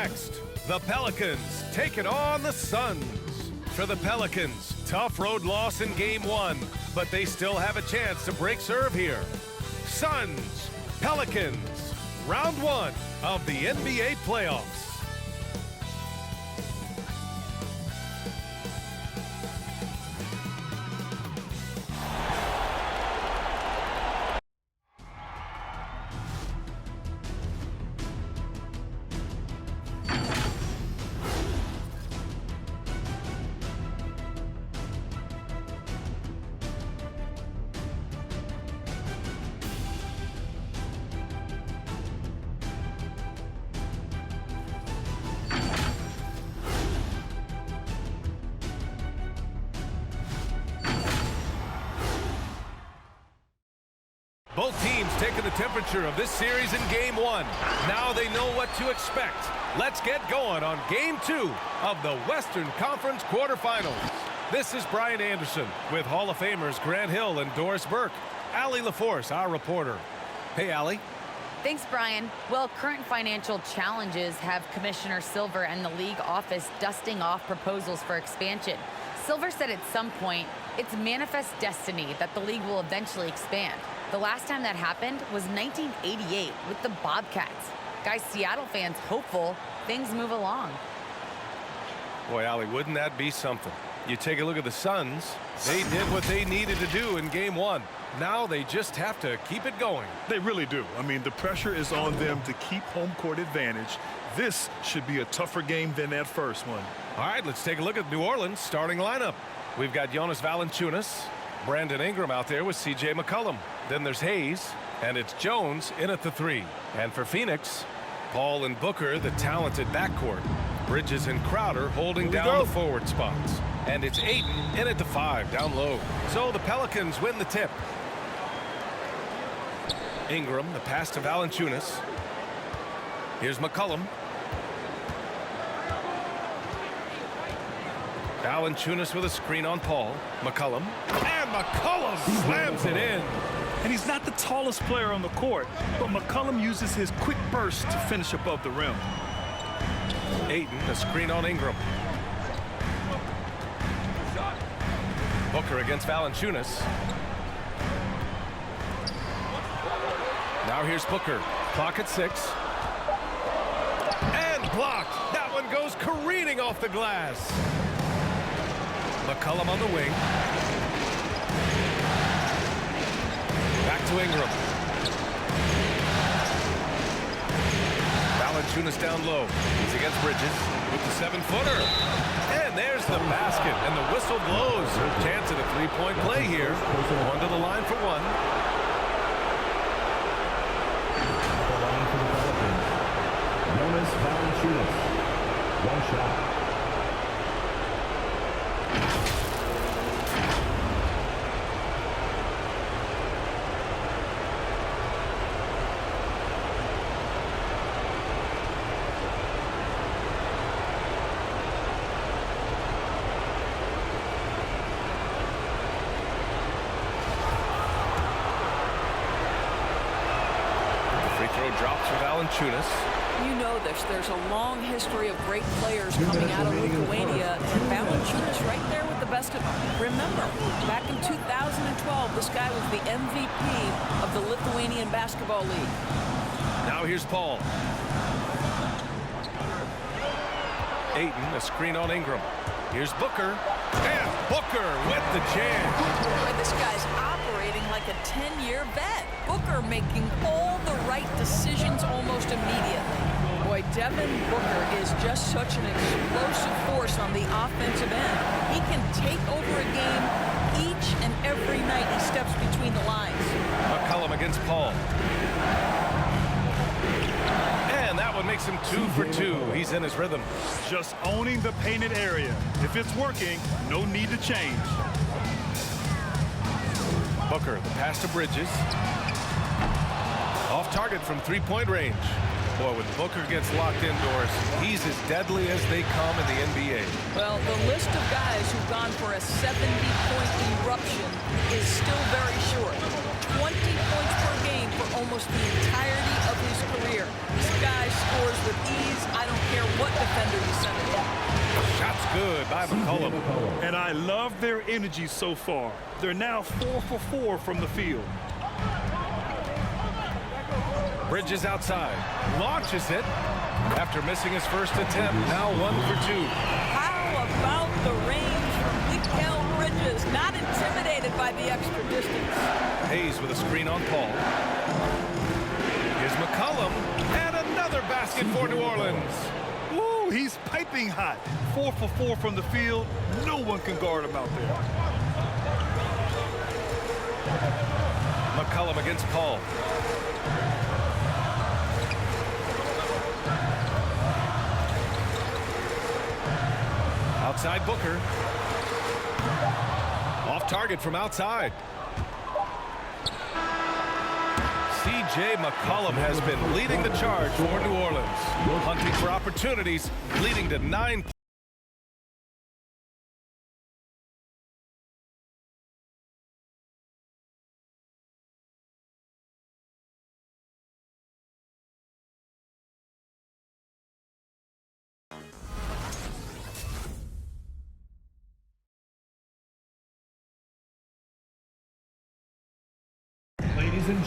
next. The Pelicans take it on the Suns. For the Pelicans, tough road loss in Game 1, but they still have a chance to break serve here. Suns, Pelicans, round 1 of the NBA playoffs. Both teams taking the temperature of this series in Game 1. Now they know what to expect. Let's get going on Game 2 of the Western Conference quarterfinals. This is Brian Anderson with Hall of Famers Grant Hill and Doris Burke. Allie LaForce, our reporter. Hey, Allie. Thanks, Brian. Well, current financial challenges have Commissioner Silver and the league office dusting off proposals for expansion. Silver said at some point, it's manifest destiny that the league will eventually expand. The last time that happened was 1988 with the Bobcats. Guys, Seattle fans hopeful things move along. Boy, Allie, wouldn't that be something? You take a look at the Suns. They did what they needed to do in Game 1. Now they just have to keep it going. They really do. I mean, the pressure is on them to keep home court advantage. This should be a tougher game than that first one. All right, let's take a look at New Orleans' starting lineup. We've got Jonas Valanciunas, Brandon Ingram out there with C.J. McCollum. Then there's Hayes, and it's Jones in at the 3. And for Phoenix, Paul and Booker, the talented backcourt. Bridges and Crowder holding down the forward spots. And it's Ayton in at the 5, down low. So the Pelicans win the tip. Ingram, the pass to Valanciunas. Here's McCollum. Valanciunas with a screen on Paul. McCollum. And McCollum slams it in. And he's not the tallest player on the court, but McCollum uses his quick burst to finish above the rim. Ayton, a screen on Ingram. Booker against Valanciunas. Now here's Booker. Clock at 6. And blocked. That one goes careening off the glass. McCollum on the wing. Back to Ingram. Valanciunas down low. He's against Bridges with the 7-footer. And there's the basket, and the whistle blows. Chance at a three-point play here. One to the line for one. Jonas Valanciunas. One shot. Drops for Valanciunas. You know this. There's a long history of great players coming out of Lithuania, and Valanciunas right there with the best of them. Remember, back in 2012, this guy was the MVP of the Lithuanian Basketball League. Now here's Paul. Ayton, a screen on Ingram. Here's Booker. And Booker with the jam. Boy, this guy's operating like a 10-year vet. Booker making all the right decisions almost immediately. Boy, Devin Booker is just such an explosive force on the offensive end. He can take over a game each and every night he steps between the lines. McCollum against Paul. And that one makes him 2 for 2. He's in his rhythm. Just owning the painted area. If it's working, no need to change. Booker, the pass to Bridges. Off target from three-point range. Boy, when Booker gets locked indoors, he's as deadly as they come in the NBA. Well, the list of guys who've gone for a 70-point eruption is still very short. 20 points per almost the entirety of his career. This guy scores with ease. I don't care defender you send it in. Shot's good by McCollum. And I love their energy so far. They're now 4 for 4 from the field. Bridges outside, launches it after missing his first attempt. Now 1 for 2. How about the range from Mikael Bridges? Not intimidated by the extra distance. Hayes with a screen on Paul. Here's McCollum, and another basket for New Orleans. Ooh, he's piping hot. 4 for 4 from the field. No one can guard him out there. McCollum against Paul. Outside Booker. Off target from outside. C.J. McCollum has been leading the charge for New Orleans. Hunting for opportunities, leading to 9 points.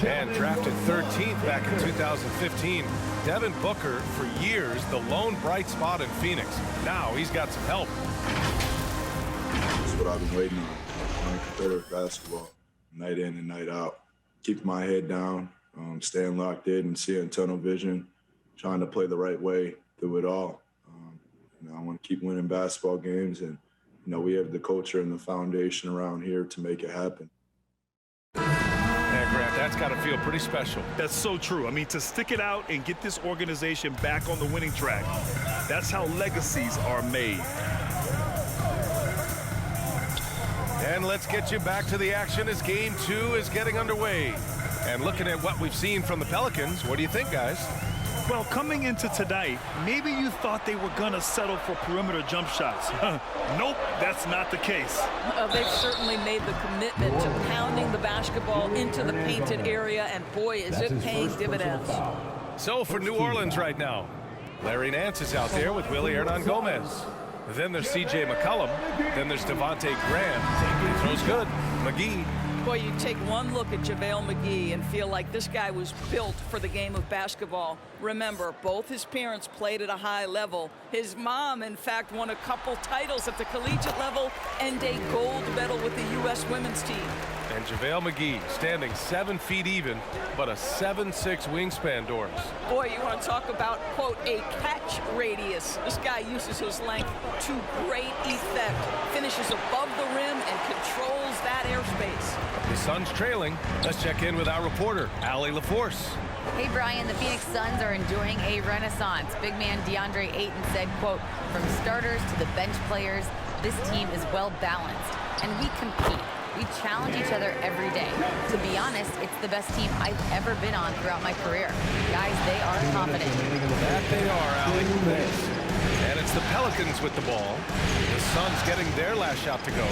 And drafted 13th back in 2015, Devin Booker, for years, the lone bright spot in Phoenix. Now he's got some help. That's what I've been waiting on. Playing competitive basketball, night in and night out. Keep my head down, staying locked in and seeing tunnel vision, trying to play the right way through it all. I want to keep winning basketball games, and we have the culture and the foundation around here to make it happen. Yeah, Grant, that's got to feel pretty special. That's so true. I mean, to stick it out and get this organization back on the winning track, that's how legacies are made. And let's get you back to the action as Game 2 is getting underway. And looking at what we've seen from the Pelicans, what do you think, guys? Well, coming into tonight, maybe you thought they were going to settle for perimeter jump shots. Nope, that's not the case. They've certainly made the commitment to pounding the basketball into the painted area, and boy, is it paying dividends. So for New Orleans right now, Larry Nance is out there with Willie Hernan-Gomez. Then there's C.J. McCollum. Then there's Devontae Graham. He throws good. McGee. Boy, you take one look at JaVale McGee and feel like this guy was built for the game of basketball. Remember, both his parents played at a high level. His mom, in fact, won a couple titles at the collegiate level and a gold medal with the U.S. women's team. And JaVale McGee standing 7 feet even, but a 7'6" wingspan, Doris. Boy, you want to talk about, quote, a catch radius. This guy uses his length to great effect. Finishes above the rim and controls that airspace. The Suns trailing. Let's check in with our reporter, Allie LaForce. Hey, Brian, the Phoenix Suns are enjoying a renaissance. Big man DeAndre Ayton said, quote, from starters to the bench players, this team is well balanced, and we compete. We challenge each other every day. To be honest, it's the best team I've ever been on throughout my career. Guys, they are confident. That they are, Allie. Thanks. And it's the Pelicans with the ball. The Suns getting their last shot to go.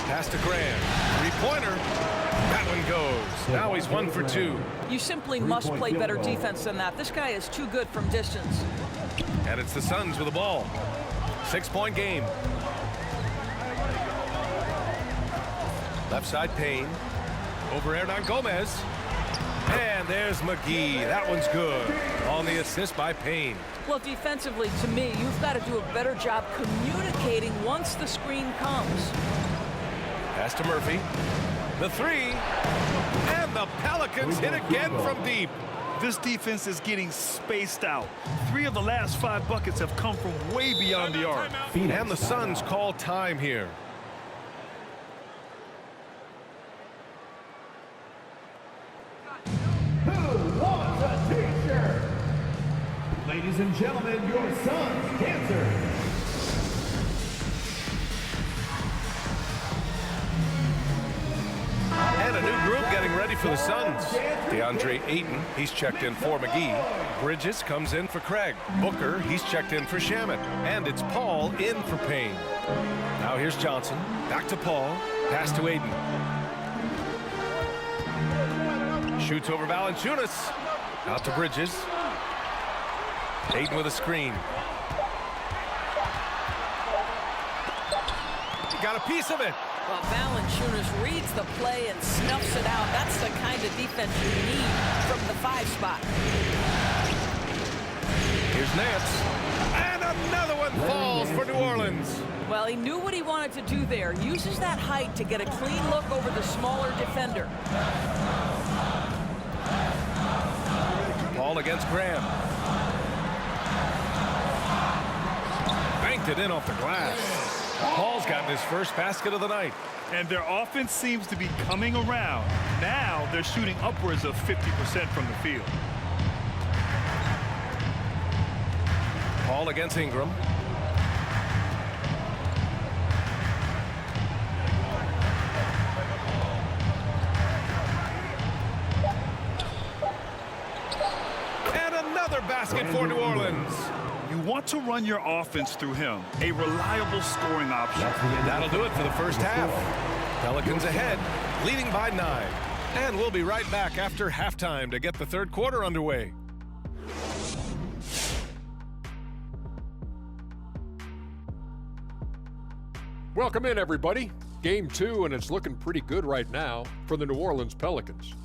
Pass to Graham. Three-pointer. That one goes. Now he's 1 for 2. You simply must play better defense than that. This guy is too good from distance. And it's the Suns with the ball. 6-point game. Left side Payne. Over Hernan-Gomez. And there's McGee. That one's good. On the assist by Payne. Well, defensively, to me, you've got to do a better job communicating once the screen comes. Pass to Murphy. The three. And the Pelicans hit again from deep. This defense is getting spaced out. 3 of the last 5 buckets have come from way beyond the arc. And the Suns call time here. Ladies and gentlemen, your Suns dancer. And a new group getting ready for the Suns. DeAndre Ayton, he's checked in for McGee. Bridges comes in for Craig. Booker, he's checked in for Shaman. And it's Paul in for Payne. Now here's Johnson. Back to Paul. Pass to Ayton. Shoots over Valanciunas. Out to Bridges. Ayton with a screen. Got a piece of it. Well, Valanciunas reads the play and snuffs it out. That's the kind of defense you need from the 5 spot. Here's Nance. And another one falls for New Orleans. Well, he knew what he wanted to do there. Uses that height to get a clean look over the smaller defender. Ball against Graham. Banked it in off the glass. Paul's gotten his first basket of the night. And their offense seems to be coming around. Now they're shooting upwards of 50% from the field. Paul against Ingram. And another basket for New Orleans. You want to run your offense through him, a reliable scoring option. That'll do it for the first half. Pelicans ahead, leading by 9. And we'll be right back after halftime to get the third quarter underway. Welcome in, everybody. Game 2, and it's looking pretty good right now for the New Orleans Pelicans.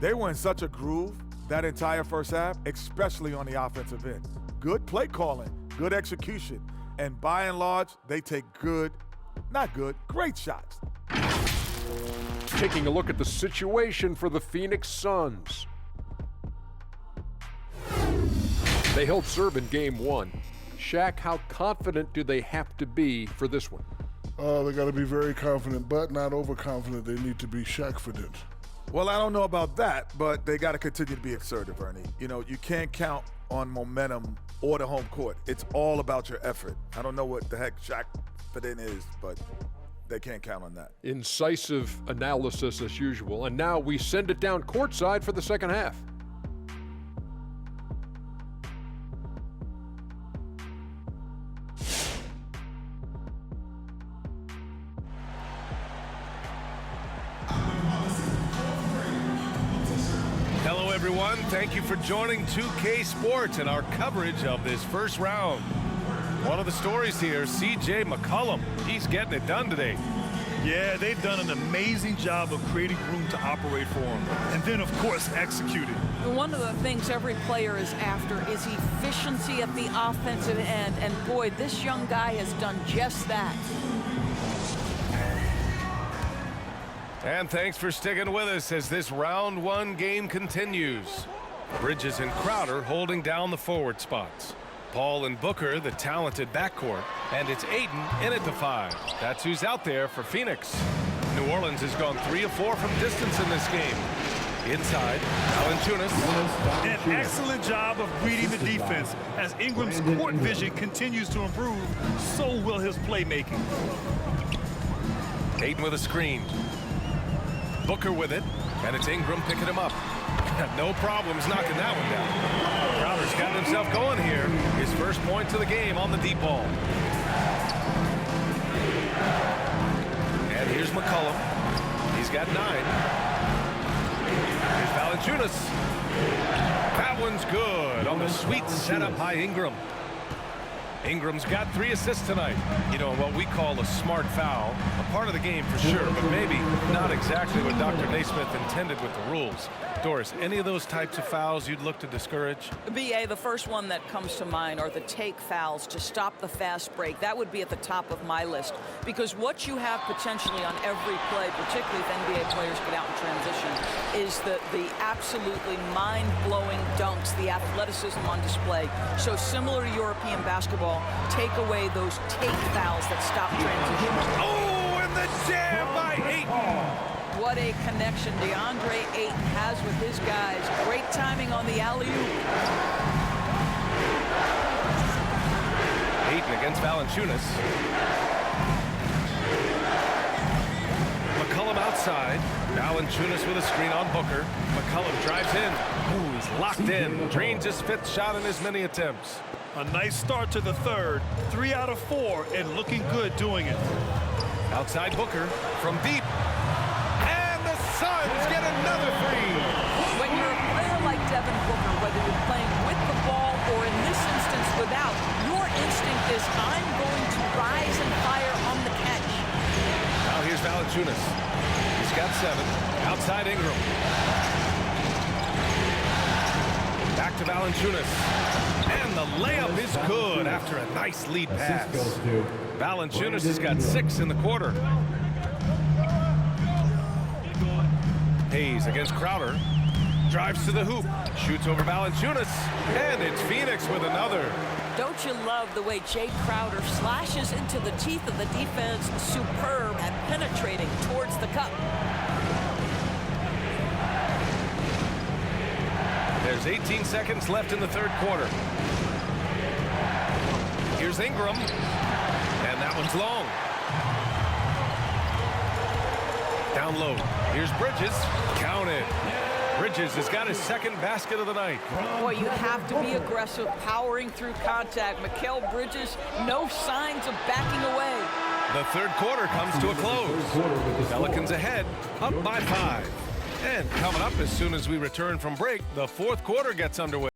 They were in such a groove that entire first half, especially on the offensive end. Good play calling, good execution, and by and large, they take great shots. Taking a look at the situation for the Phoenix Suns. They held serve in Game 1. Shaq, how confident do they have to be for this one? They got to be very confident, but not overconfident. They need to be Shaq-fident. Well, I don't know about that, but they got to continue to be assertive, Ernie. You know, you can't count on momentum or the home court. It's all about your effort. I don't know what the heck Shaq-fident is, but they can't count on that. Incisive analysis as usual, and now we send it down courtside for the second half. Hello, everyone. Thank you for joining 2K Sports and our coverage of this first round. One of the stories here, CJ McCollum. He's getting it done today. Yeah, they've done an amazing job of creating room to operate for him. And then, of course, executing. One of the things every player is after is efficiency at the offensive end. And boy, this young guy has done just that. And thanks for sticking with us as this round 1 game continues. Bridges and Crowder holding down the forward spots. Paul and Booker, the talented backcourt. And it's Ayton in at the 5. That's who's out there for Phoenix. New Orleans has gone 3 of 4 from distance in this game. Inside, Valanciunas. An excellent job of reading the defense. As Ingram's court vision continues to improve, so will his playmaking. Ayton with a screen. Booker with it, and it's Ingram picking him up. No problems knocking that one down. Crowder's got himself going here. His first point to the game on the deep ball. And here's McCollum. He's got 9. Here's Valanciunas. That one's good on the sweet setup by Ingram. Ingram's got 3 assists tonight. You know, what we call a smart foul. A part of the game for sure, but maybe not exactly what Dr. Naismith intended with the rules. Doris, any of those types of fouls you'd look to discourage? BA, the first one that comes to mind are the take fouls to stop the fast break. That would be at the top of my list, because what you have potentially on every play, particularly if NBA players get out in transition, is the absolutely mind-blowing dunks, the athleticism on display. So similar to European basketball, take away those take fouls that stop transition. Oh, and the jam by Ayton! What a connection DeAndre Ayton has with his guys. Great timing on the alley-oop. Ayton against Valanciunas. McCollum outside. Valanciunas with a screen on Booker. McCollum drives in. Ooh, he's locked in. Drains his 5th shot in as many attempts. A nice start to the third. 3 out of 4, and looking good doing it. Outside Booker from deep. And the Suns get another 3. When you're a player like Devin Booker, whether you're playing 7. Outside Ingram. Back to Valanciunas. And the layup is good after a nice lead pass. Valanciunas has got 6 in the quarter. Hayes against Crowder. Drives to the hoop. Shoots over Valanciunas. And it's Phoenix with another. Don't you love the way Jay Crowder slashes into the teeth of the defense, superb at penetrating towards the cup. There's 18 seconds left in the third quarter. Here's Ingram. And that one's long. Down low. Here's Bridges. Count it. Bridges has got his second basket of the night. Boy, you have to be aggressive, powering through contact. Mikal Bridges, no signs of backing away. The third quarter comes to a close. Pelicans ahead, up by 5. And coming up as soon as we return from break, the fourth quarter gets underway.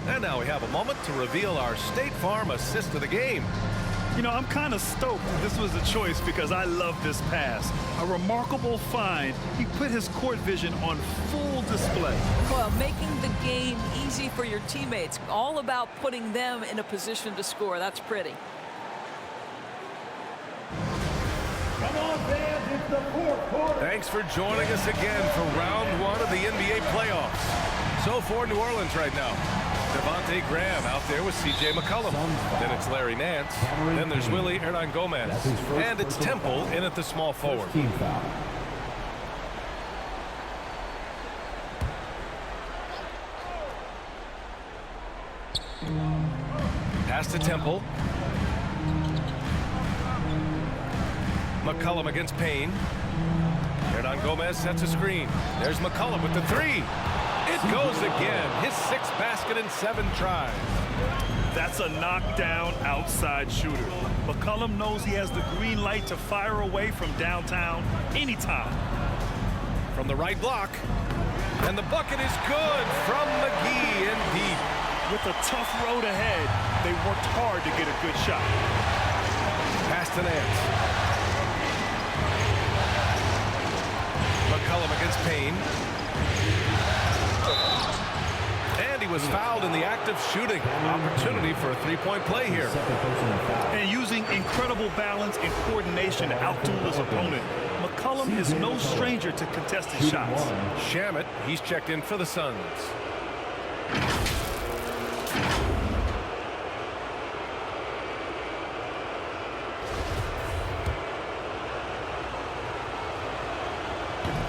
And now we have a moment to reveal our State Farm assist of the game. You know, I'm kind of stoked this was a choice because I love this pass. A remarkable find. He put his court vision on full display. Well, making the game easy for your teammates. All about putting them in a position to score. That's pretty. Come on, fans, it's the fourth quarter. Thanks for joining us again for round 1 of the NBA playoffs. So for New Orleans right now, Devontae Graham out there with C.J. McCollum. Then it's Larry Nance. Then there's Willie Hernan-Gomez. And it's Temple in at the small forward. Pass to Temple. McCollum against Payne. Hernan-Gomez sets a screen. There's McCollum with the 3. It goes again. His 6th basket in 7 tries. That's a knockdown outside shooter. McCollum knows he has the green light to fire away from downtown anytime. From the right block. And the bucket is good from McGee in deep. With a tough road ahead, they worked hard to get a good shot. Pass to Nance. McCollum against Payne. And he was fouled in the act of shooting. Opportunity for a 3-point play here. And using incredible balance and coordination to outduel his opponent, McCollum is no stranger to contested shots. Shamet, he's checked in for the Suns.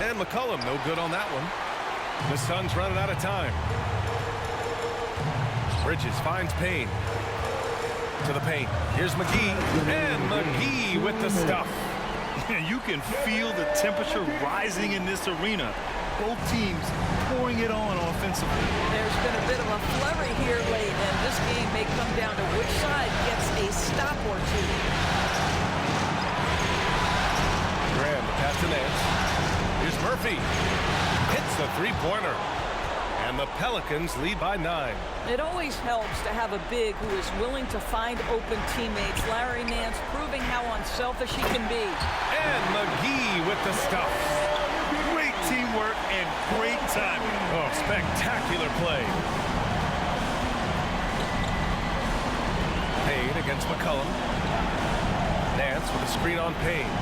And McCollum, no good on that one. The Suns running out of time. Bridges finds Payne. To the paint. Here's McGee. And McGee with the stuff. You can feel the temperature rising in this arena. Both teams pouring it on offensively. There's been a bit of a flurry here late, and this game may come down to which side gets a stop or two. Graham, pass to Nance. Here's Murphy. Hits the 3-pointer. And the Pelicans lead by 9. It always helps to have a big who is willing to find open teammates. Larry Nance proving how unselfish he can be. And McGee with the stuff. Great teamwork and great timing. Oh, spectacular play. Payne against McCollum. Nance with a screen on Payne.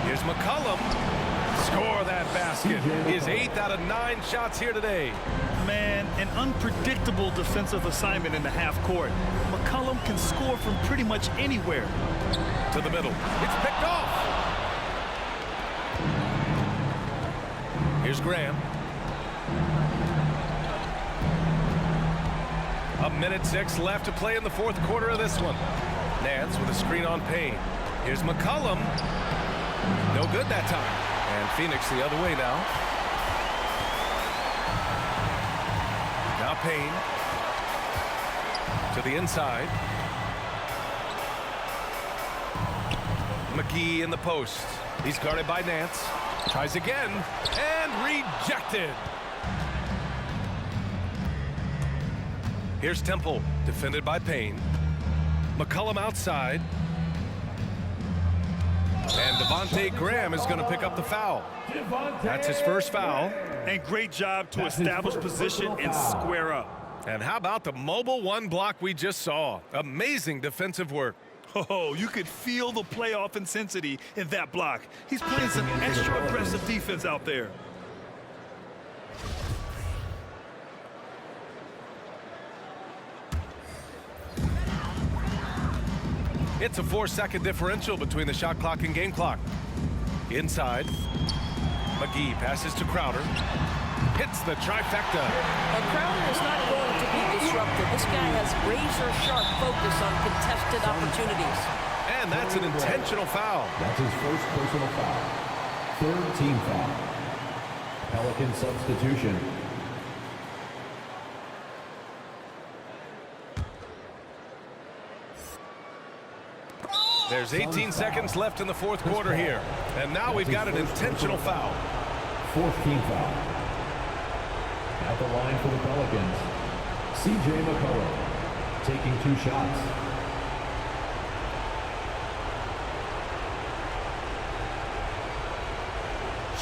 Here's McCollum. Score that basket. His 8th out of 9 shots here today. Man, an unpredictable defensive assignment in the half court. McCollum can score from pretty much anywhere. To the middle. It's picked off. Here's Graham. A minute 6 left to play in the fourth quarter of this one. Nance with a screen on Payne. Here's McCollum. No good that time. And Phoenix the other way now. Now Payne. To the inside. McGee in the post. He's guarded by Nance. Tries again, and rejected. Here's Temple, defended by Payne. McCollum outside. And Devontae Graham is going to pick up the foul. That's his first foul. And great job to establish position and square up. And how about the mobile one block we just saw? Amazing defensive work. Oh, you could feel the playoff intensity in that block. He's playing some extra aggressive defense out there. It's a 4-second differential between the shot clock and game clock. Inside, McGee passes to Crowder. Hits the trifecta. And Crowder is not going to be disrupted. This guy has razor-sharp focus on contested opportunities. And that's an intentional foul. That's his first personal foul. Third team foul. Pelican substitution. There's 18 seconds left in the fourth quarter here. And now we've got an intentional foul. Fourth team foul. At the line for the Pelicans, CJ McCollum taking 2 shots.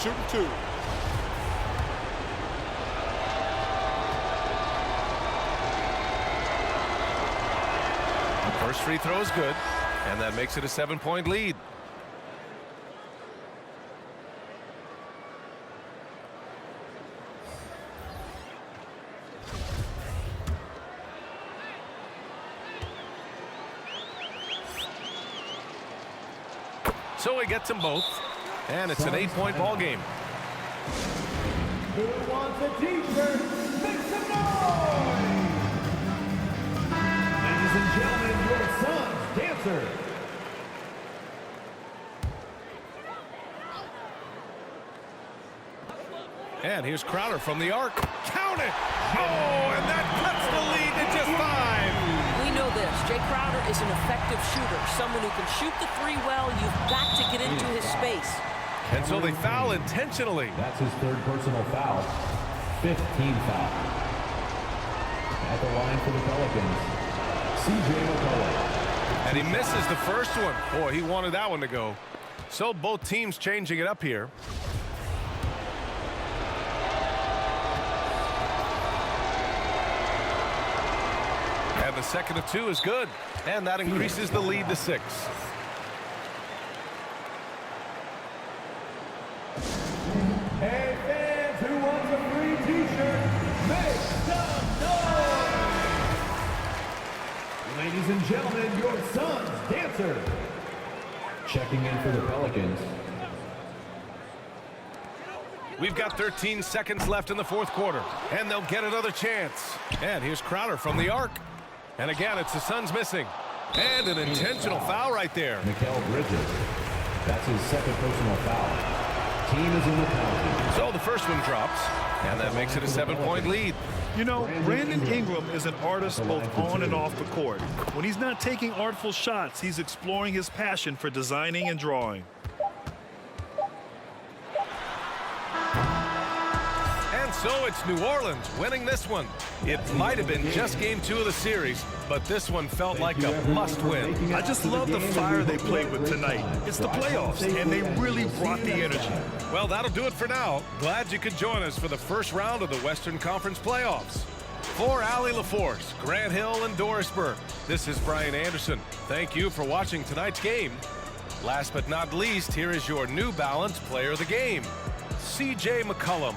Shooting 2. First free throw is good. And that makes it a 7-point lead. So he gets them both. And it's an 8-point ball game. Who wants a t-shirt? Make some noise! Ladies and gentlemen, your son's dancer. And here's Crowder from the arc. Count it! Oh, and that cuts the lead to just 5. We know this. Jay Crowder is an effective shooter, someone who can shoot the 3 well. You've got to get into his space. And so they foul intentionally. That's his third personal foul. 15 foul. At the line for the Pelicans, CJ McCollum. And he misses the first one. Boy, he wanted that one to go. So both teams changing it up here. And the second of 2 is good. And that increases the lead to 6. Hey fans, who wants a free t-shirt? Make some noise! Ladies and gentlemen, your son's dancer. Checking in for the Pelicans. We've got 13 seconds left in the fourth quarter. And they'll get another chance. And here's Crowder from the arc. And again, it's the Suns missing. And an intentional foul right there. Mikal Bridges. That's his second personal foul. Team is in the penalty. So the first one drops. And that makes it a 7-point lead. You know, Brandon Ingram is an artist both on and off the court. When he's not taking artful shots, he's exploring his passion for designing and drawing. And so it's New Orleans winning this one. It might have been just game 2 of the series, but this one felt like a must-win. I just love the fire they played with tonight. It's the playoffs, and they really brought the energy. Well, that'll do it for now. Glad you could join us for the first round of the Western Conference playoffs. For Allie LaForce, Grant Hill, and Doris Burke, this is Brian Anderson. Thank you for watching tonight's game. Last but not least, here is your New Balance Player of the Game, CJ McCollum.